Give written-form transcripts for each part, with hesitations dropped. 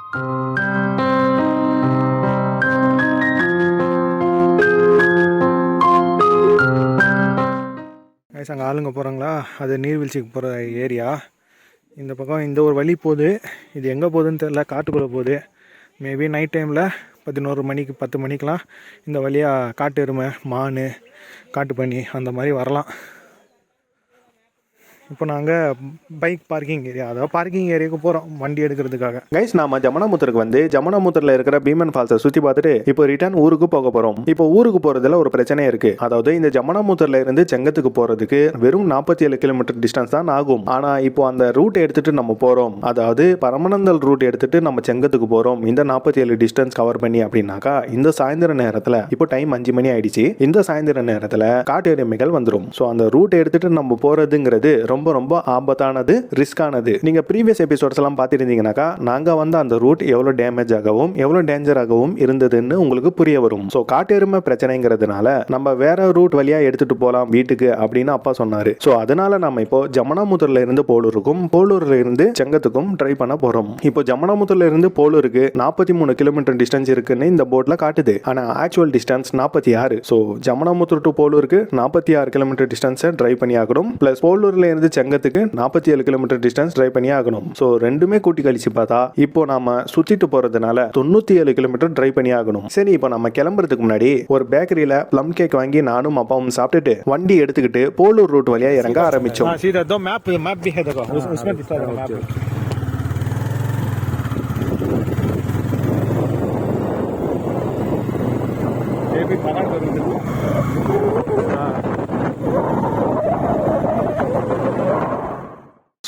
அங்கே ஆளுங்க போகிறாங்களா, அது நீர்வீழ்ச்சிக்கு போகிற ஏரியா. இந்த பக்கம் இந்த ஒரு வழி போகுது, இது எங்கே போகுதுன்னு தெரில, காட்டுக்குள்ளே போகுது. மேபி நைட் டைமில் 11 மணிக்கு 10 மணிக்கெலாம் இந்த வழியாக காட்டு எருமை, மான், காட்டுப்பன்னி அந்த மாதிரி வரலாம். இப்போ நாங்கள் பைக் பார்க்கிங் ஏரியா, அதாவது பார்க்கிங் ஏரியாவுக்கு போகிறோம் வண்டி எடுக்கிறதுக்காக. கைஸ், நாம ஜமுனாமுத்தருக்கு வந்து ஜமுனாமுத்தரில் இருக்கிற பீமன் ஃபால்ஸை சுற்றி பார்த்துட்டு இப்போ ரிட்டர்ன் ஊருக்கு போக போகிறோம். இப்போ ஊருக்கு போகிறதுல ஒரு பிரச்சனை இருக்குது. அதாவது இந்த ஜமுனாமுத்தரில் இருந்து செங்கத்துக்கு போகிறதுக்கு வெறும் 47 கிலோமீட்டர் டிஸ்டன்ஸ் தான் ஆகும். ஆனால் இப்போ அந்த ரூட் எடுத்துகிட்டு நம்ம போகிறோம், அதாவது பரமநந்தல் ரூட் எடுத்துகிட்டு நம்ம செங்கத்துக்கு போகிறோம். இந்த 47 டிஸ்டன்ஸ் கவர் பண்ணி அப்படின்னாக்கா இந்த சாயந்தர நேரத்தில், இப்போ டைம் 5 மணி ஆயிடுச்சு, இந்த சாயந்தர நேரத்தில் காட்டு எருமைகள் வந்துடும். ஸோ அந்த ரூட் எடுத்துகிட்டு நம்ம போகிறதுங்கிறது ரொம்ப ரொம்ப ஆபத்தானது, ரிஸ்கானது. நீங்க ப்ரீவியஸ் எபிசோட்ஸ் எல்லாம் பார்த்துருந்தீங்கன்னாக்கா நாங்க வந்து அந்த ரூட் எவ்வளவு டேமேஜ் ஆகவும் எவ்வளவு டேஞ்சராகவும் இருந்ததுன்னு உங்களுக்கு புரிய வரும். ஸோ காட்டெருமை பிரச்சனைங்கிறதுனால நம்ம வேற ரூட் வழியா எடுத்துட்டு போகலாம் வீட்டுக்கு அப்படின்னு அப்பா சொன்னாரு. ஸோ அதனால நம்ம இப்போ ஜமுனாமுத்தூர்ல இருந்து போலூருக்கும் போலூர்ல இருந்து செங்கத்துக்கும் ட்ரை பண்ண போறோம். இப்போ ஜமுனாமுத்தூர்ல இருந்து போலூருக்கு 43 கிலோமீட்டர் டிஸ்டன்ஸ் இருக்குன்னு இந்த போர்ட்ல காட்டுது. ஆனா actual distance 46. So Jamunamuthur to போலூருக்கு 46 கிலோமீட்டர் டிஸ்டன்ஸை ட்ரை பண்ணி ஆகணும். பிளஸ் போலூர்ல இருந்து செங்கத்துக்கு 47 கிலோமீட்டர் டிஸ்டன்ஸ் ட்ரை பண்ணி ஆகணும். ஸோ ரெண்டுமே கூட்டி கழிச்சு பார்த்தா இப்போ நாம சுத்திட்டு போறதுனால 97 கிலோமீட்டர் ட்ரை பண்ணி ஆகணும். சரி, இப்போ நம்ம கிளம்புறதுக்கு முன்னாடி ஒரு பேக்கரியில ப்ளம் கேக் வாங்கி நானும் அப்பாவும் சாப்பிட்டுட்டு வண்டி எடுத்துக்கிட்டு போலூர் ரூட் வழியா இறங்க ஆரம்பிச்சோம்.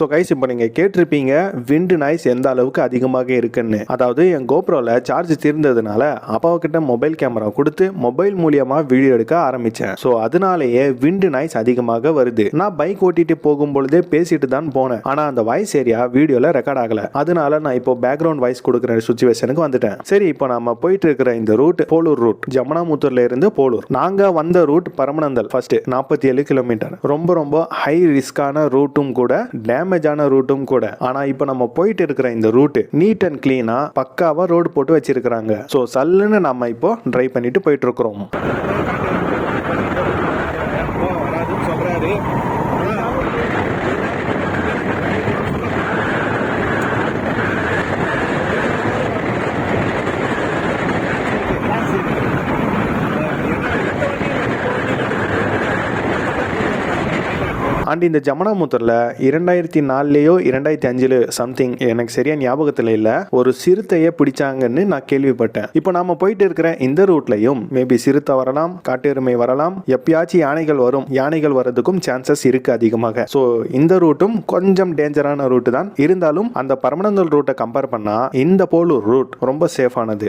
ஸோ கைஸ், இப்போ நீங்கள் கேட்டிருப்பீங்க விண்டு நாய்ஸ் எந்த அளவுக்கு அதிகமாக இருக்குன்னு. அதாவது என் கோப்ரோவில் சார்ஜ் தீர்ந்ததுனால அப்பாவுக்கிட்ட மொபைல் கேமரா கொடுத்து மொபைல் மூலியமாக வீடியோ எடுக்க ஆரம்பித்தேன். ஸோ அதனாலேயே விண்டு நாய்ஸ் அதிகமாக வருது. நான் பைக் ஓட்டிட்டு போகும்பொழுதே பேசிட்டு தான் போனேன், ஆனால் அந்த வாய்ஸ் ஏரியா வீடியோவில் ரெக்கார்ட் ஆகலை. அதனால நான் இப்போ பேக்ரவுண்ட் வாய்ஸ் கொடுக்குற சுச்சுவேஷனுக்கு வந்துட்டேன். சரி, இப்போ நம்ம போயிட்டு இருக்கிற இந்த ரூட் போலூர் ரூட், ஜமுனாமுத்தூர்ல இருந்து போலூர். நாங்கள் வந்த ரூட் பரமநந்தல் ஃபர்ஸ்ட் 47 கிலோமீட்டர். ரொம்ப ரொம்ப ஹை ரிஸ்கான ரூட்டும் கூட, டேமேஜான ரூட்டும் கூட. ஆனா இப்போ நம்ம போயிட்டு இருக்கிற இந்த ரூட் நீட் அண்ட் கிளீனா பக்காவா ரோடு போட்டு வச்சிருக்காங்க. சோ சல்லுன்னு நம்ம இப்போ டிரைவ் பண்ணிட்டு போயிட்டு இருக்கிறோம். அண்ட் இந்த ஜமுனாமுத்தூர்ல 2004லயோ 2005 சம்திங், எனக்கு சரியா ஞாபகத்துல இல்ல, ஒரு சிறுத்தையை பிடிச்சாங்கன்னு நான் கேள்விப்பட்டேன். இப்போ நாம போயிட்டு இருக்கிற இந்த ரூட்லயும் மேபி சிறுத்தை வரலாம், காட்டெருமை வரலாம், எப்பயாச்சும் யானைகள் வரும். யானைகள் வரதுக்கும் சான்சஸ் இருக்கு அதிகமாக. ஸோ இந்த ரூட்டும் கொஞ்சம் டேஞ்சரான ரூட் தான். இருந்தாலும் அந்த பரமநந்தல் ரூட்டை கம்பேர் பண்ணா இந்த போலூர் ரூட் ரொம்ப சேஃபானது.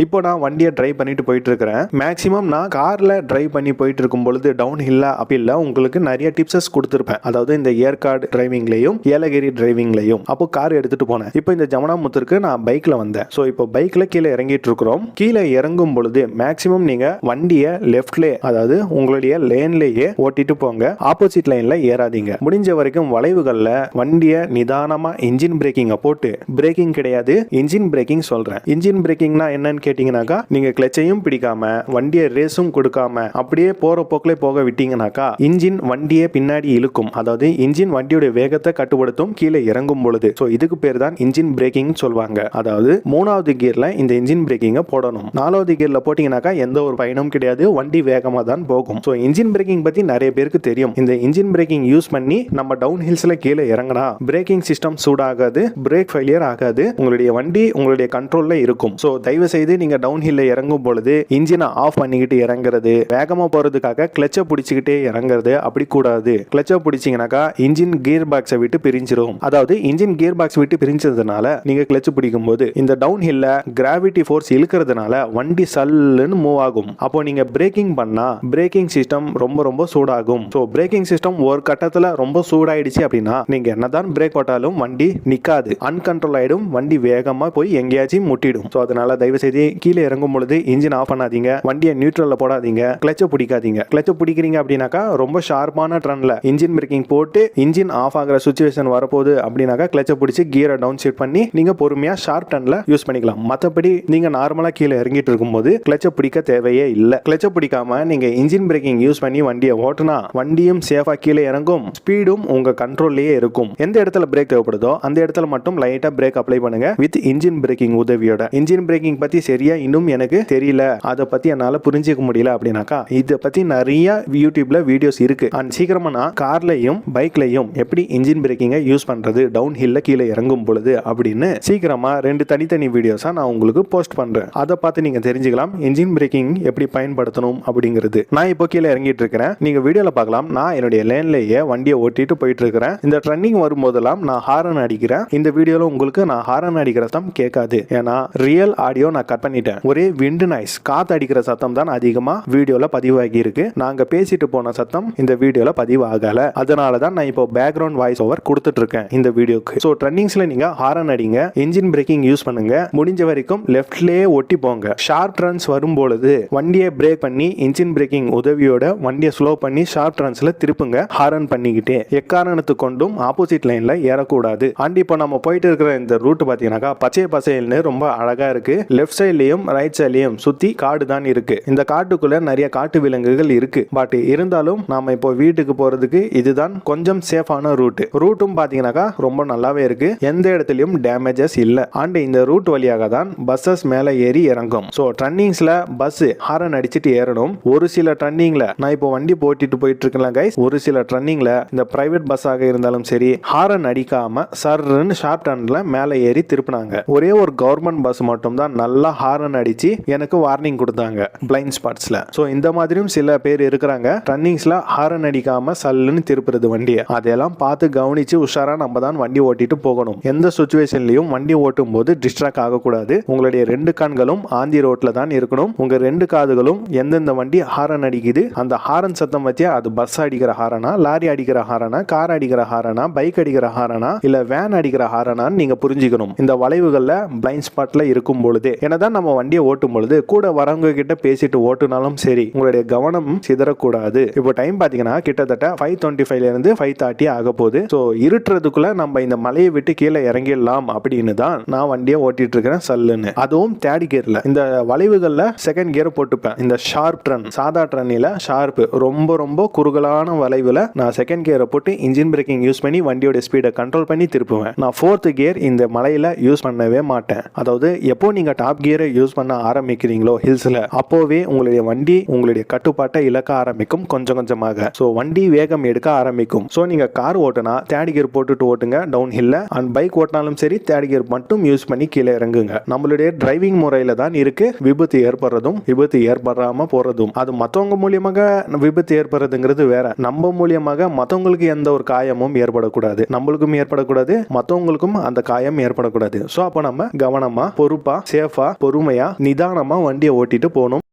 இப்போ நான் வண்டியை டிரைவ் பண்ணிட்டு போயிட்டு இருக்கிறேன். மேக்ஸிமம் நான் கார்ல டிரைவ் பண்ணி போயிட்டு இருக்கும் பொழுது டவுன் ஹில்ல அப்படி இல்லை உங்களுக்கு நிறைய டிப்ஸஸ் கொடுத்துருப்பேன். அதாவது இந்த ஏற்காடு டிரைவிங்லையும் ஏலகிரி டிரைவிங்லையும். அப்போ கார் எடுத்துட்டு போனேன். இப்போ இந்த ஜமுனாமுத்தூருக்கு நான் பைக்ல வந்தேன். ஸோ இப்போ பைக்ல கீழே இறங்கிட்டு இருக்கிறோம். கீழே இறங்கும் பொழுது மேக்ஸிமம் நீங்க வண்டியை லெஃப்ட்ல, அதாவது உங்களுடைய லேன்லயே ஓட்டிட்டு போங்க. ஆப்போசிட் லைன்ல ஏறாதீங்க. முடிஞ்ச வரைக்கும் வளைவுகள்ல வண்டியை நிதானமா இன்ஜின் பிரேக்கிங்க போட்டு, பிரேக்கிங் கிடையாது இன்ஜின் பிரேக்கிங் சொல்றேன். இன்ஜின் பிரேக்கிங்னா என்னன்னு கேட்டீங்கன்னாக்கா, நீங்க கிளச்சையும் பிடிக்காம வண்டியை ரேஸும் கொடுக்காம அப்படியே போற போக்கிலே போக விட்டீங்கன்னாக்கா இன்ஜின் வண்டியை பின்னாடி இழுக்கும். அதாவது இன்ஜின் வண்டியோட வேகத்தை கட்டுப்படுத்தும் கீழே இறங்கும் பொழுது. சோ இதுக்கு பேர் தான் இன்ஜின் பிரேக்கிங் சொல்வாங்க. அதாவது 3வது கியர்ல இந்த இன்ஜின் பிரேக்கிங்க போடணும். 4வது கியர்ல போட்டீங்கன்னாக்கா எந்த ஒரு பயனும் கிடையாது, வண்டி வேகமா தான் போகும். சோ இன்ஜின் பிரேக்கிங் பத்தி நிறைய பேருக்கு தெரியும். இந்த இன்ஜின் பிரேக்கிங் யூஸ் பண்ணி நம்ம டவுன் ஹில்ஸ்ல கீழே இறங்கினா பிரேக்கிங் சிஸ்டம் சூடாகாது, பிரேக் ஃபெயிலியர் ஆகாது, உங்களுடைய வண்டி உங்களுடைய கண்ட்ரோல்ல இருக்கும். சோ தயவு செய்து நீங்க டவுன் ஹில்ல இறங்கும் பொழுது இன்ஜினை ஆஃப் பண்ணிக்கிட்டு இறங்குறது, வேகமா போறதுக்காக கிளச்சை பிடிச்சிக்கிட்டே இறங்குறது அப்படி கூடாது. கிளச்சை பிடிச்சீங்கன்னாக்கா இன்ஜின் கியர் பாக்ஸை விட்டு பிரிஞ்சிடும். அதாவது இன்ஜின் கியர் பாக்ஸ் விட்டு பிரிஞ்சதுனால நீங்க கிளச் பிடிக்கும் போது இந்த டவுன் ஹில்ல கிராவிட்டி ஃபோர்ஸ் இழுக்கிறதுனால வண்டி சல்லுன்னு மூவ் ஆகும். அப்போ நீங்க பிரேக்கிங் பண்ணா பிரேக்கிங் சிஸ்டம் ரொம்ப ரொம்ப சூடாகும். ஸோ பிரேக்கிங் சிஸ்டம் ஒரு கட்டத்துல ரொம்ப சூடாயிடுச்சு அப்படின்னா நீங்க என்னதான் பிரேக் போட்டாலும் வண்டி நிக்காது, அன்கண்ட்ரோல் ஆயிடும், வண்டி வேகமா போய் எங்கேயாச்சும் முட்டிடும். ஸோ அதனால தயவு செய்து பொழுது கீழே இறங்கும் பொழுது இன்ஜின் ஆஃப் பண்ணாதீங்க, வண்டியை நியூட்ரல்ல போடாதீங்க, கிளச்சை பிடிக்காதீங்க. கிளச்சை பிடிக்கிறீங்க அப்படின்னாக்கா ரொம்ப ஷார்ப்பான ட்ரன்ல இன்ஜின் பிரேக்கிங் போட்டு இன்ஜின் ஆஃப் ஆகிற சுச்சுவேஷன் வரப்போகுது அப்படின்னாக்கா கிளச்சை பிடிச்சி கியரை டவுன் ஷிஃப்ட் பண்ணி நீங்க பொறுமையா ஷார்ப் டர்ன்ல யூஸ் பண்ணிக்கலாம். மற்றபடி நீங்க நார்மலா கீழே இறங்கிட்டு இருக்கும்போது கிளச்சை பிடிக்க தேவையே இல்லை. கிளச்சை பிடிக்காம நீங்க இன்ஜின் பிரேக்கிங் யூஸ் பண்ணி வண்டியை ஓட்டுனா வண்டியும் சேஃபா கீழே இறங்கும், ஸ்பீடும் உங்க கண்ட்ரோல்லயே இருக்கும். எந்த இடத்துல பிரேக் தேவைப்படுதோ அந்த இடத்துல மட்டும் லைட்டா பிரேக் அப்ளை பண்ணுங்க வித் இன்ஜின் பிரேக்கிங் உதவியோட. இன்ஜின் பிரேக்கிங் பத்தி சரியா இன்னும் எனக்கு தெரியல, அதை பத்தி என்னால புரிஞ்சிக்க முடியல அப்படின்னாக்கா இதை பத்தி நிறைய யூடியூப்ல வீடியோஸ் இருக்கு. அண்ட் சீக்கிரமா நான் கார்லயும் பைக்லயும் எப்படி இன்ஜின் பிரேக்கிங்கை யூஸ் பண்றது டவுன் ஹில்ல கீழே இறங்கும் பொழுது அப்படின்னு சீக்கிரமா 2 தனித்தனி வீடியோஸா நான் உங்களுக்கு போஸ்ட் பண்றேன். அதை பார்த்து நீங்க தெரிஞ்சுக்கலாம் இன்ஜின் பிரேக்கிங் எப்படி பயன்படுத்தணும் அப்படிங்கிறது. நான் இப்போ கீழே இறங்கிட்டு இருக்கிறேன், நீங்க வீடியோல பார்க்கலாம். நான் என்னுடைய லேன்லயே வண்டியை ஓட்டிட்டு போயிட்டு இருக்கிறேன். இந்த ட்ரெண்டிங் வரும்போதெல்லாம் நான் ஹாரன் அடிக்கிறேன். இந்த வீடியோல உங்களுக்கு நான் ஹாரன் அடிக்கிற சத்தம் கேட்காது, ஏன்னா ரியல் ஆடியோ நான் கட் பண்ணிட்டேன். ஒரே விண்ட் நாய்ஸ், காத்து அடிக்கிற சத்தம் தான் அதிகமா வீடியோல பதிவாகி இருக்கு. நாங்க பேசிட்டு போன சத்தம் இந்த வீடியோல பதிவாகல. அதனால தான் நான் இப்போ பேக்ரவுண்ட் வாய்ஸ் ஓவர் கொடுத்துட்டு இருக்கேன் இந்த வீடியோக்கு. ஸோ ட்ரெண்டிங்ஸ்ல நீங்க ஹாரன் அடிங்க, இன்ஜின் பிரேக்கிங் யூஸ் பண்ணுங்க, முடிஞ்ச வரைக்கும் லெஃப்ட்லயே ஒட்டி போங்க. ஷார்ப் டர்ன்ஸ் வரும்பொழுது வண்டியை பிரேக் பண்ணி இன்ஜின் பிரேக்கிங் உதவியோட வண்டியை ஸ்லோ பண்ணி ஷார்ப் டர்ன்ஸ்ல திருப்புங்க. ஹாரன் பண்ணிக்கிட்டே எக்காரணத்து கொண்டும் ஆப்போசிட் லைன்ல ஏறக்கூடாது. அண்ட் இப்போ நம்ம போயிட்டு இருக்கிற இந்த ரூட் பாத்தீங்கன்னாக்கா பச்சை பசைல்னு ரொம்ப அழகா இருக்கு. லெஃப்ட் சைட்லயும் ரைட் சைட்லயும் சுத்தி காடு தான் இருக்கு. இந்த காட்டுக்குள்ள நிறைய காட்டு விலங்குகள் இருக்கு. பட் இருந்தாலும் நாம இப்போ வீட்டுக்கு போறதுக்கு இதுதான் கொஞ்சம் சேஃபான ரூட்டும் பாத்தீங்கன்னாக்கா ரொம்ப நல்லாவே இருக்கு. எந்த இடத்துலயும் டேமேஜஸ் இல்ல. அண்ட் இந்த ரூட் வழியாக தான் பஸ்ஸஸ் மேல ஏறி இறங்கும். ஸோ ட்ரன்னிங்ஸ்ல பஸ் ஹாரன் அடிச்சுட்டு ஏறணும். ஒரு சில ட்ரன்னிங்ல நான் இப்போ வண்டி போட்டிட்டு போயிட்டு இருக்கேன் கைஸ், ஒரு சில ட்ரன்னிங்ல இந்த பிரைவேட் பஸ்ஸாக இருந்தாலும் சரி ஹாரன் அடிக்காம சர்ன்னு ஷார்ப் டர்ன்ல மேல ஏறி திருப்பினாங்க. ஒரே ஒரு கவர்மெண்ட் பஸ் மட்டும் தான் நல்லா ஹாரன் அடிச்சு எனக்கு வார்னிங் கொடுத்தாங்க பிளைண்ட் ஸ்பாட்ஸ்ல. ஸோ இந்த மாதிரியும் சில பேர் இருக்கிறாங்க ட்ரன்னிங்ஸ்ல ஹாரன் அடிக்காம சல்லுன்னு திருப்புறது வண்டியை. அதெல்லாம் பார்த்து கவனிச்சு உஷாரா நம்ம தான் வண்டி ஓட்டிட்டு போகணும். எந்த சுச்சுவேஷன்லயும் வண்டி ஓட்டும் போது டிஸ்ட்ராக்ட் ஆகக்கூடாது. உங்களுடைய 2 கண்களும் ஆந்தி ரோட்ல தான் இருக்கணும். உங்க 2 காதுகளும் எந்தெந்த வண்டி ஹாரன் அடிக்குது, அந்த ஹாரன் சத்தம் வச்சா அது பஸ் அடிக்கிற ஹாரனா, லாரி அடிக்கிற ஹாரனா, கார் அடிக்கிற ஹாரனா, பைக் அடிக்கிற ஹாரனா, இல்ல வேன் அடிக்கிற ஹாரனான்னு நீங்க புரிஞ்சுக்கணும். இந்த வளைவுகள்ல பிளைண்ட் ஸ்பாட்ல இருக்கும் பொழுது என்னதான் நம்ம வண்டியை ஓட்டும் பொழுது கூட வரவங்க கிட்ட பேசிட்டு ஓட்டுனாலும் சரி உங்களுடைய கவனம் சிதறக்கூடாது. இப்போ டைம் பாத்தீங்கன்னா கிட்டத்தட்ட 5:25 இருந்து 5:30 ஆக போகுது. ஸோ இருட்டுறதுக்குள்ள நம்ம இந்த மலையை விட்டு கீழே இறங்கிடலாம் அப்படின்னு தான் நான் வண்டியை ஓட்டிட்டு இருக்கிறேன் சல்லுன்னு. அதுவும் தேர்ட் கியர்ல. இந்த வளைவுகள்ல செகண்ட் கியர் போட்டுப்பேன். இந்த ஷார்ப் ட்ரன் சாதா ட்ரன்னில ஷார்ப் ரொம்ப ரொம்ப குறுகலான வளைவுல நான் செகண்ட் கியரை போட்டு இன்ஜின் பிரேக்கிங் யூஸ் பண்ணி வண்டியோட ஸ்பீடை கண்ட்ரோல் பண்ணி திருப்புவேன். நான் 4th கியர் இந்த மலையில யூஸ் பண்ணவே மாட்டேன். அதாவது எப்போ நீங்க டாப் கியரை யூஸ் பண்ண ஆரம்பிக்கிறீங்களோ ஹில்ஸ்ல அப்போவே உங்களுடைய வண்டி உங்களுடைய கட்டுப்பாட்டை இழக்க ஆரம்பிக்கும் கொஞ்சம் கொஞ்சமாக. ஸோ வண்டி வேகம் எடுக்க ஆரம்பிக்கும். ஸோ நீங்க கார் ஓட்டுனா தேர்ட் கியர் போட்டுட்டு ஓட்டுங்க டவுன் ஹில்ல. அண்ட் பைக் ஓட்டினாலும் சரி தேர்ட் கியர் மட்டும் யூஸ் பண்ணி கீழே இறங்குங்க. நம்மளுடைய டிரைவிங் முறையில தான் இருக்கு விபத்து ஏற்படுறதும் விபத்து ஏற்படாம போறதும். அது மற்றவங்க மூலியமாக விபத்து ஏற்படுறதுங்கிறது வேற. நம்ம மூலியமாக மற்றவங்களுக்கு எந்த ஒரு காயமும் ஏற்படக்கூடாது, நம்மளுக்கும் ஏற்படக்கூடாது, மற்றவங்களுக்கும் அந்த காயம் ஏற்படக்கூடாது. ஸோ அப்போ நம்ம கவனமா பொறுப்பா சேஃபா பொறுமையா நிதானமா வண்டியை ஓட்டிட்டு போகணும்.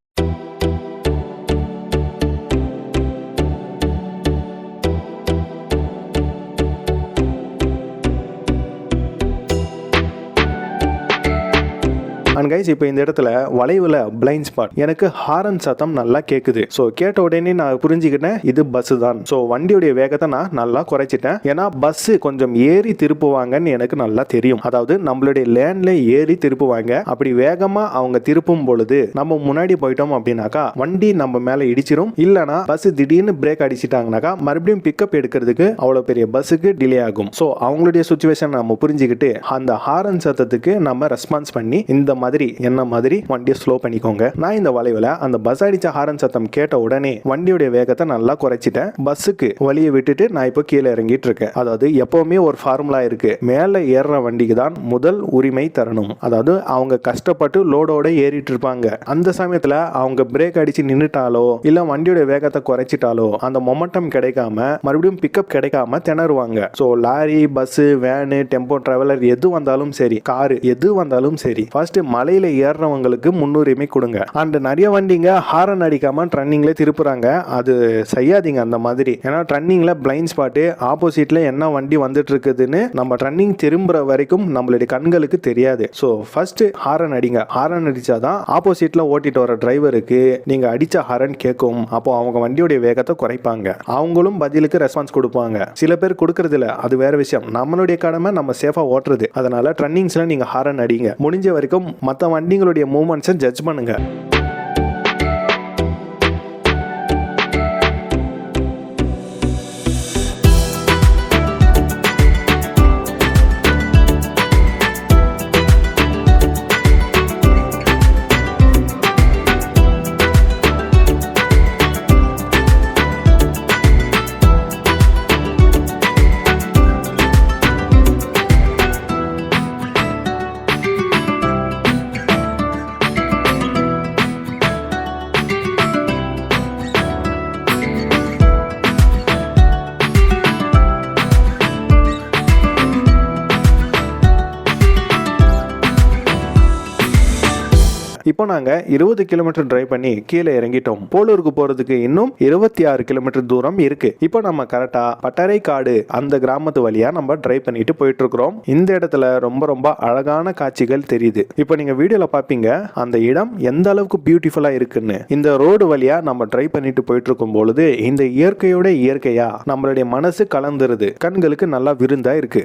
அண்ட் கைஸ் இப்போ இந்த இடத்துல வளைவுல பிளைண்ட் ஸ்பாட் எனக்கு ஹாரன் சத்தம் நல்லா கேட்குது. ஸோ கேட்ட உடனே நான் புரிஞ்சுக்கிட்டேன் இது பஸ் தான். ஸோ வண்டியுடைய வேகத்தை நான் நல்லா குறைச்சிட்டேன். ஏன்னா பஸ் கொஞ்சம் ஏறி திருப்புவாங்கன்னு எனக்கு நல்லா தெரியும். அதாவது நம்மளுடைய லேன்ல ஏறி திருப்புவாங்க. அப்படி வேகமா அவங்க திருப்பும் பொழுது நம்ம முன்னாடி போயிட்டோம் அப்படின்னாக்கா வண்டி நம்ம மேல இடிச்சிரும். இல்லைனா பஸ் திடீர்னு பிரேக் அடிச்சிட்டாங்கனாக்கா மறுபடியும் பிக்கப் எடுக்கிறதுக்கு அவ்வளோ பெரிய பஸ்ஸுக்கு டிலே ஆகும். ஸோ அவங்களுடைய சுச்சுவேஷன் நம்ம புரிஞ்சுக்கிட்டு அந்த ஹாரன் சத்தத்துக்கு நம்ம ரெஸ்பான்ஸ் பண்ணி இந்த மாதிரி என்ன மாதிரி வண்டியை ஸ்லோ பண்ணிக்கோங்க. நான் இந்த வளைவுல அந்த பஸ் அடிச்ச ஹாரன் சத்தம் கேட்ட உடனே வண்டியுடைய வேகத்தை நல்லா குறைச்சிட்டேன். பஸ்ஸுக்கு வழியை விட்டுட்டு நான் இப்போ கீழே இறங்கிட்டு இருக்கேன். அதாவது எப்பவுமே ஒரு ஃபார்முலா இருக்கு, மேல ஏறுற வண்டிக்கு தான் முதல் உரிமை தரணும். அதாவது அவங்க கஷ்டப்பட்டு லோடோட ஏறிட்டு இருப்பாங்க. அந்த சமயத்துல அவங்க பிரேக் அடிச்சு நின்னுட்டாலோ இல்ல வண்டியோட வேகத்தை குறைச்சிட்டாலோ அந்த மொமெண்டம் கிடைக்காம மறுபடியும் பிக்கப் கிடைக்காம திணறுவாங்க. So lorry bus van tempo traveller எது வந்தாலும் சரி காரு எது வந்தாலும் சரி ஃபர்ஸ்ட் மலையில் ஏறுறவங்களுக்கு முன்னுரிமை கொடுங்க. அண்ட் நிறைய வண்டிங்க ஹாரன் அடிக்காமல் ட்ரன்னிங்ல திருப்புறாங்க. அது செய்யாதீங்க அந்த மாதிரி. ஏன்னா ட்ரன்னிங்ல பிளைண்ட் ஸ்பாட்டு ஆப்போசிட்ல என்ன வண்டி வந்துட்டு இருக்குதுன்னு நம்ம ட்ரன்னிங் திரும்புற வரைக்கும் நம்மளுடைய கண்களுக்கு தெரியாது. ஸோ ஃபர்ஸ்ட் ஹாரன் அடிங்க. ஹாரன் அடிச்சாதான் ஆப்போசிட்ல ஓட்டிட்டு வர டிரைவருக்கு நீங்க அடிச்ச ஹாரன் கேட்கும். அப்போ அவங்க வண்டியோடைய வேகத்தை குறைப்பாங்க. அவங்களும் பதிலுக்கு ரெஸ்பான்ஸ் கொடுப்பாங்க. சில பேர் கொடுக்கறது இல்ல, அது வேற விஷயம். நம்மளுடைய கடமை நம்ம சேஃபா ஓட்டுறது. அதனால ட்ரன்னிங்ஸ்ல நீங்க ஹாரன் அடிங்க. முடிஞ்ச வரைக்கும் மற்ற வண்டிகளுடைய மூவ்மெண்ட்ஸை ஜட்ஜ் பண்ணுங்க. இப்போ நாங்கள் 20 கிலோமீட்டர் டிரைவ் பண்ணி கீழே இறங்கிட்டோம். போலூருக்கு போகிறதுக்கு இன்னும் 26 கிலோமீட்டர் தூரம் இருக்கு. இப்போ நம்ம கரெக்டாக பட்டறைக்காடு அந்த கிராமத்து வழியாக நம்ம டிரைவ் பண்ணிட்டு போயிட்டு இருக்கிறோம். இந்த இடத்துல ரொம்ப ரொம்ப அழகான காட்சிகள் தெரியுது. இப்போ நீங்கள் வீடியோவில் பார்ப்பீங்க அந்த இடம் எந்த அளவுக்கு பியூட்டிஃபுல்லாக இருக்குன்னு. இந்த ரோடு வழியாக நம்ம டிரைவ் பண்ணிட்டு போயிட்டு இருக்கும் பொழுது இந்த இயற்கையோட இயற்கையா நம்மளுடைய மனசு கலந்துருது. கண்களுக்கு நல்லா விருந்தா இருக்கு.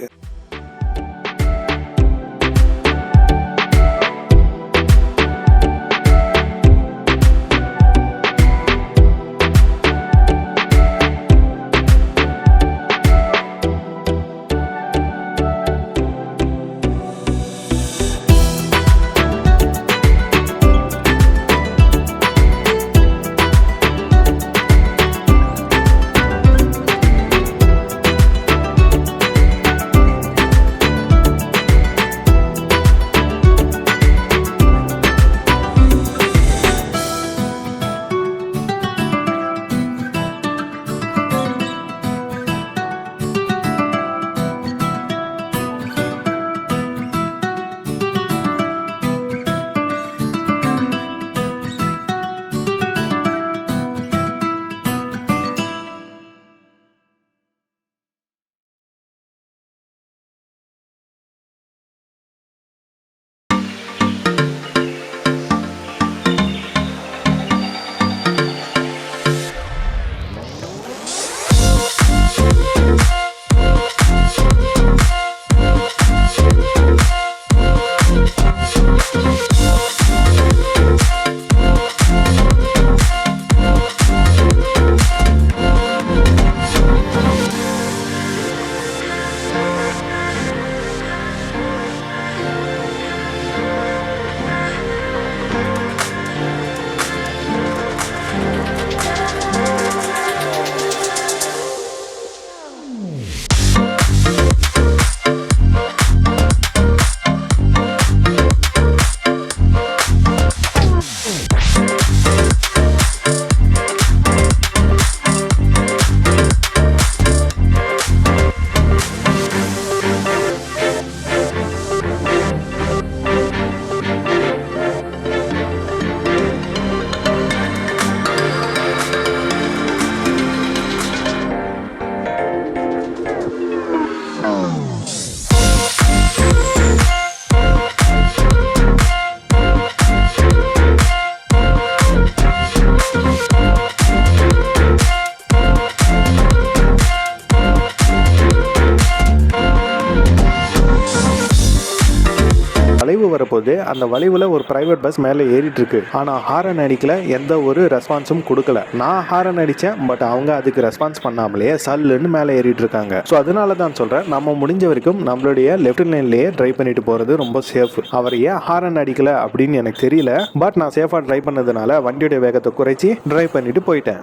வரப்போது அந்த வளைவுல ஒரு பிரைவேட் பஸ் மேலே ஏறிட்டு இருக்கு. ஆனா ஹாரன் அடிக்கல, எந்த ஒரு ரெஸ்பான்ஸும் கொடுக்கல. நான் ஹாரன் அடிச்சேன், பட் அவங்க அதுக்கு ரெஸ்பான்ஸ் பண்ணாமலே சல்லுன்னு மேலே ஏறிட்டு இருக்காங்க. ஸோ அதனால தான் சொல்றேன், நம்ம முடிஞ்ச வரைக்கும் நம்மளுடைய லெஃப்ட் லைன்லயே டிரைவ் பண்ணிட்டு போறது ரொம்ப சேஃப். அவர் ஏன் ஹாரன் அடிக்கல அப்படின்னு எனக்கு தெரியல, பட் நான் சேஃபா டிரைவ் பண்ணதுனால வண்டியோட வேகத்தை குறைச்சி டிரைவ் பண்ணிட்டு போயிட்டேன்.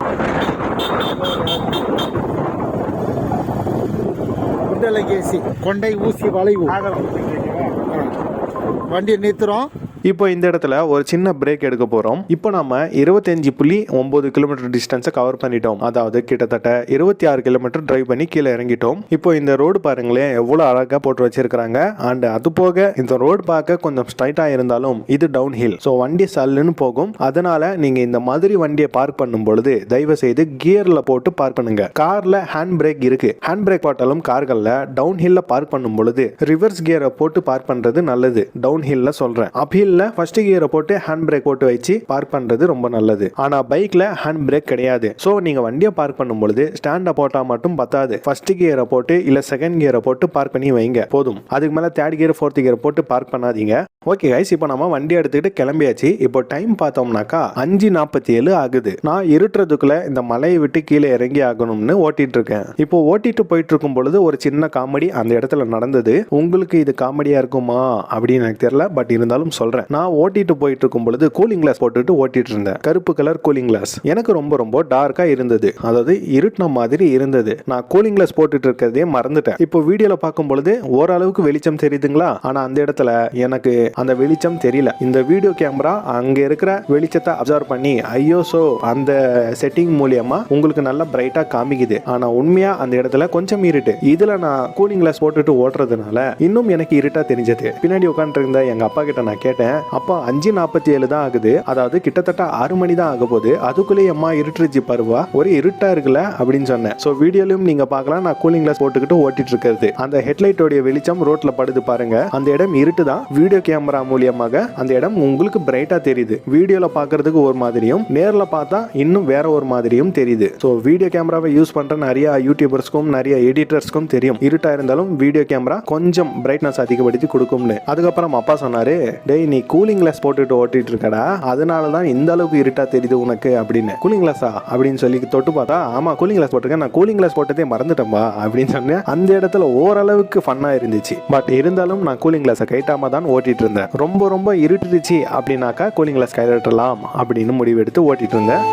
கொண்டை ஊசி வளைவு வண்டி நிறுத்துறோம். இப்போ இந்த இடத்துல ஒரு சின்ன பிரேக் எடுக்க போகிறோம். இப்போ நம்ம 25.9 கிலோமீட்டர் டிஸ்டன்ஸை கவர் பண்ணிட்டோம். அதாவது கிட்டத்தட்ட 26 கிலோமீட்டர் டிரைவ் பண்ணி கீழே இறங்கிட்டோம். இப்போ இந்த ரோடு பாருங்களேன் எவ்வளோ அழகாக போட்டு வச்சிருக்கிறாங்க. அண்ட் அது போக இந்த ரோடு பார்க்க கொஞ்சம் ஸ்ட்ரைட்டாக இருந்தாலும் இது டவுன் ஹில். ஸோ வண்டி சல்லுன்னு போகும். அதனால நீங்கள் இந்த மாதிரி வண்டியை பார்க் பண்ணும் பொழுது தயவு செய்து கியரில் போட்டு பார்க் பண்ணுங்க. காரில் ஹேண்ட் பிரேக் இருக்கு. ஹேண்ட் பிரேக் போட்டாலும் கார்களில் டவுன் ஹில்ல பார்க் பண்ணும் பொழுது ரிவர்ஸ் கியரை போட்டு பார்க் பண்ணுறது நல்லது. டவுன் ஹில்ல சொல்கிறேன். அப் ஹில்ல ஃபர்ஸ்ட் கியரை போட்டு ஹேண்ட் பிரேக் போட்டு வச்சு பார்க் பண்றது ரொம்ப நல்லது. ஆனா பைக்ல ஹேண்ட் பிரேக் கிடையாது. சோ நீங்க வண்டியை பார்க் பண்ணும்போது ஸ்டாண்ட போட்டா மட்டும் பத்தாது. ஃபர்ஸ்ட் கியரை போட்டு இல்ல செகண்ட் கியரை போட்டு பார்க் பண்ணி வைங்க போதும். அதுக்கு மேல தேர்ட் கியர் ஃபோர்த் கியர் போட்டு பார்க் பண்ணாதீங்க. ஓகே கைஸ், இப்போ நம்ம வண்டி எடுத்துக்கிட்டு கிளம்பியாச்சு. இப்போ டைம் பார்த்தோம்னாக்கா 5:47 ஆகுது. நான் இருட்டுறதுக்குள்ள இந்த மலையை விட்டு கீழே இறங்கி ஆகணும்னு ஓட்டிட்டு இருக்கேன். இப்போ ஓட்டிட்டு போயிட்டு இருக்கும் பொழுது ஒரு சின்ன காமெடி அந்த இடத்துல நடந்தது. உங்களுக்கு இது காமெடியா இருக்குமா அப்படின்னு எனக்கு தெரியல, பட் இருந்தாலும் சொல்றேன். நான் ஓட்டிட்டு போயிட்டு இருக்கும் பொழுது கூலிங் கிளாஸ் போட்டுட்டு ஓட்டிட்டு இருந்தேன். கருப்பு கலர் கூலிங் கிளாஸ். எனக்கு ரொம்ப ரொம்ப டார்க்கா இருந்தது. அதாவது இருட்டின மாதிரி இருந்தது. நான் கூலிங் கிளாஸ் போட்டுட்டு இருக்கிறதே மறந்துட்டேன். இப்போ வீடியோல பார்க்கும் பொழுது ஓரளவுக்கு வெளிச்சம் தெரியுதுங்களா? ஆனா அந்த இடத்துல எனக்கு அந்த வெளிச்சம் தெரியல. இந்த வீடியோ கேமரா அங்க இருக்கிற வெளிச்சத்தை அப்சர்வ் பண்ணி ஐயோசோ அந்த செட்டிங் மூலியமா உங்களுக்கு நல்லா பிரைட்டா காமிக்குது. ஆனா உண்மையா அந்த இடத்துல கொஞ்சம் இருட்டு. இதுல நான் கூலிங் கிளாஸ் போட்டுட்டு ஓட்டுறதுனால இன்னும் எனக்கு இருட்டா தெரிஞ்சது. பின்னாடி உட்காந்துட்டு இருந்த எங்க அப்பா கிட்ட நான் கேட்டேன், அப்பா 5:47 தான் ஆகுது, அதாவது கிட்டத்தட்ட 6 மணி தான் ஆக போகுது, அதுக்குள்ளேயே அம்மா இருட்டுருச்சு பருவா, ஒரே இருட்டா இருக்குல்ல அப்படின்னு சொன்னேன். ஸோ வீடியோலையும் நீங்க பார்க்கலாம் நான் கூலிங் கிளாஸ் போட்டுக்கிட்டு ஓட்டிட்டு இருக்கிறது. அந்த ஹெட்லைட்டோடைய வெளிச்சம் ரோட்ல படுது பாருங்க. அந்த இடம் இருட்டு தான். வீடியோ கேமரா மூலியமாக அந்த இடம் உங்களுக்கு பிரைட்டா தெரியுது. வீடியோல பார்க்கிறதுக்கு ஒரு மாதிரியும் நேர்ல பார்த்தா இன்னும் வேற ஒரு மாதிரியும் தெரியுது. ஸோ வீடியோ கேமராவை யூஸ் பண்ற நிறைய யூடியூபர்ஸ்க்கும் நிறைய எடிட்டர்ஸ்க்கும் தெரியும் இருட்டா இருந்தாலும் வீடியோ கேமரா கொஞ்சம் பிரைட்னஸ் அதிகப்படுத்தி கொடுக்கும்னு. அதுக்கப்புறம் அப்பா சொன்னாரு, டேய் நீ கூலிங் கிளாஸ் போட்டுட்டு ஓட்டிட்டு இருக்கடா, அதனாலதான் இந்த அளவுக்கு இருட்டா தெரியுது உனக்கு அப்படின்னு. கூலிங் கிளாஸா அப்படின்னு சொல்லி தொட்டு பார்த்தா, ஆமா கூலிங் கிளாஸ் போட்டிருக்கேன், நான் கூலிங் கிளாஸ் போட்டதே மறந்துட்டேன்பா அப்படின்னு சொன்னேன். அந்த இடத்துல ஓரளவுக்கு ஃபன்னா இருந்துச்சு. பட் இருந்தாலும் நான் கூலிங் கிளாஸை கைட்டாம தான் ஓட்டிட்டு இருந்தேன். ரொம்ப ரொம்ப இருட்டுச்சு அப்படின்னாக்கா கூலிங் கிளாஸ் கையிடலாம் அப்படின்னு முடிவெடுத்து ஓட்டிட்டு இருந்தேன்.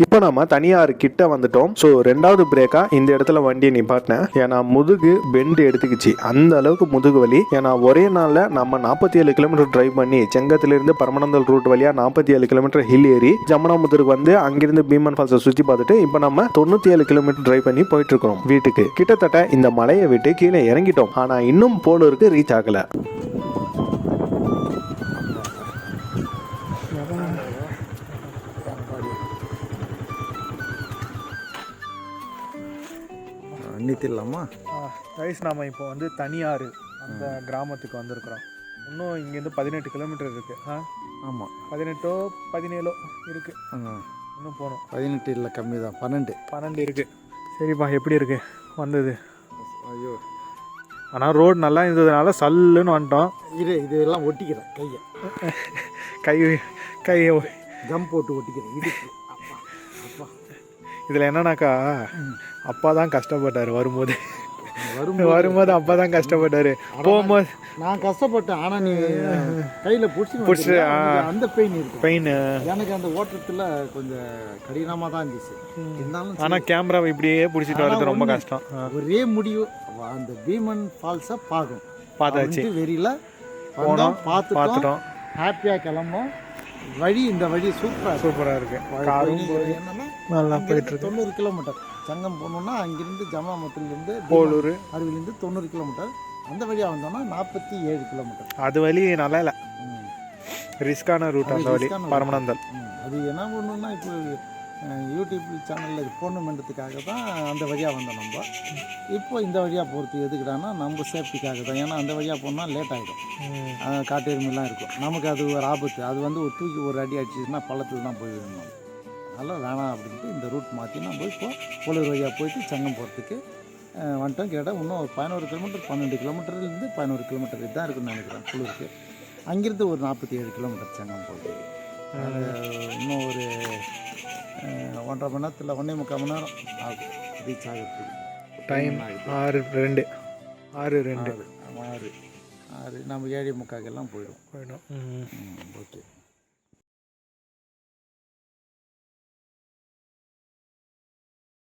இப்போ நம்ம தனியார் கிட்ட வந்துட்டோம். ஸோ ரெண்டாவது பிரேக்கா இந்த இடத்துல வண்டியை நிப்பாட்டினேன். ஏன்னா முதுகு பெண்டு எடுத்துக்கிச்சு, அந்த அளவுக்கு முதுகு வலி. ஏன்னா ஒரே நாளில் நம்ம 47 கிலோமீட்டர் டிரைவ் பண்ணி செங்கத்திலிருந்து பரமனந்தல் ரூட் வழியா 47 கிலோமீட்டர் ஹில் ஏறி ஜமுனாமுத்தருக்கு வந்து அங்கிருந்து பீமன் ஃபால்ஸை சுற்றி பார்த்துட்டு இப்போ நம்ம 97 கிலோமீட்டர் டிரைவ் பண்ணி போயிட்டு இருக்கோம் வீட்டுக்கு. கிட்டத்தட்ட இந்த மலையை விட்டு கீழே இறங்கிட்டோம். ஆனா இன்னும் போலூருக்கு ரீச் ஆகல. நிறுத்திடலாமா? கைஸ் நாம் இப்போ வந்து தனியாறு அந்த கிராமத்துக்கு வந்திருக்கிறோம். இன்னும் இங்கேருந்து 18 கிலோமீட்டர் இருக்குது. ஆமாம், 18 17 இருக்குது. இன்னும் போகணும். 18 இல்லை, கம்மி தான், 12 இருக்குது. சரிப்பா, எப்படி இருக்குது வந்தது? ஐயோ, ஆனால் ரோடு நல்லா இருந்ததுனால சல்லுன்னு வந்துட்டோம். இதெல்லாம் ஒட்டிக்கிறேன் கையை கம் போட்டு ஒட்டிக்கிறேன். இதில் என்னன்னாக்கா அப்பா தான் கஷ்டப்பட்டார் வரும்போது. வரும்போது அப்போ தான் கஷ்டப்பட்டாரு. போகும்போது நான் கஷ்டப்பட்டேன். ஆனால் நீ கையில் பிடிச்சி, பிடிச்சி அந்த பெயின் இருக்கு. பெயின். எனக்கு அந்த ஓட்டத்தில் கொஞ்சம் கடினமாக தான் இருந்துச்சு. இருந்தாலும் ஆனால் கேமராவை இப்படியே பிடிச்சிட்டு வர்றது ரொம்ப கஷ்டம். ஒரே முடிவு அந்த பீமன் ஃபால்ஸை பார்க்கணும். பார்த்தாச்சு, வெறியில் போனோம், பார்த்துட்டோம். ஹாப்பியாக கிளம்போம். வழி இந்த வழி சூப்பராக இருக்குது. காரும் என்னன்னா நல்லா போயிட்டு 90 கிலோமீட்டர் சங்கம் போகணுன்னா அங்கிருந்து ஜமாமத்துலேருந்து போலூர் அருவிலேருந்து 90 கிலோமீட்டர். அந்த வழியாக வந்தோம்னா 47 கிலோமீட்டர். அது வழி நல்லா இல்லை, ரிஸ்கான ரூட். அந்த வழி பரமனந்தல். அது என்ன பண்ணுன்னா இப்போ யூடியூப் சேனலில் இது போடணுமென்றதுக்காக தான் அந்த வழியாக வந்தோம் நம்ம. இப்போ இந்த வழியாக போகிறது எதுக்குடானா நம்ம சேஃப்டிக்காக தான். ஏன்னா அந்த வழியாக போனால் லேட் ஆகிடும், காட்டு எருமைலாம் இருக்கும். நமக்கு அது ஒரு ஆபத்து. அது வந்து ஒரு தூக்கி ஒரு அடி அடிச்சிச்சுன்னா பள்ளத்தில் தான் போய் விடணும். அதனால் வேணாம் அப்படின்ட்டு இந்த ரூட் மாற்றி நம்ம இப்போ போலூர் வழியாக போயிட்டு சங்கம் போகிறதுக்கு வந்துட்டோம். கேட்டால் இன்னும் ஒரு 11 கிலோமீட்டர் 12 கிலோமீட்டர்லேருந்து 11 கிலோமீட்டர் இதுதான் இருக்குன்னு நினைக்கிறேன் புலூருக்கு. அங்கேருந்து ஒரு 47 கிலோமீட்டர் சங்கம் போகுது. இன்னும் ஒரு 1.5 மணி நேரத்தில் 1.25 மணி நேரம் ஆகும் ரீச் ஆகிறதுக்கு. டைம் 6:02 6 நம்ம 6 நம்ம 7:45 போயிடும். ஓகே.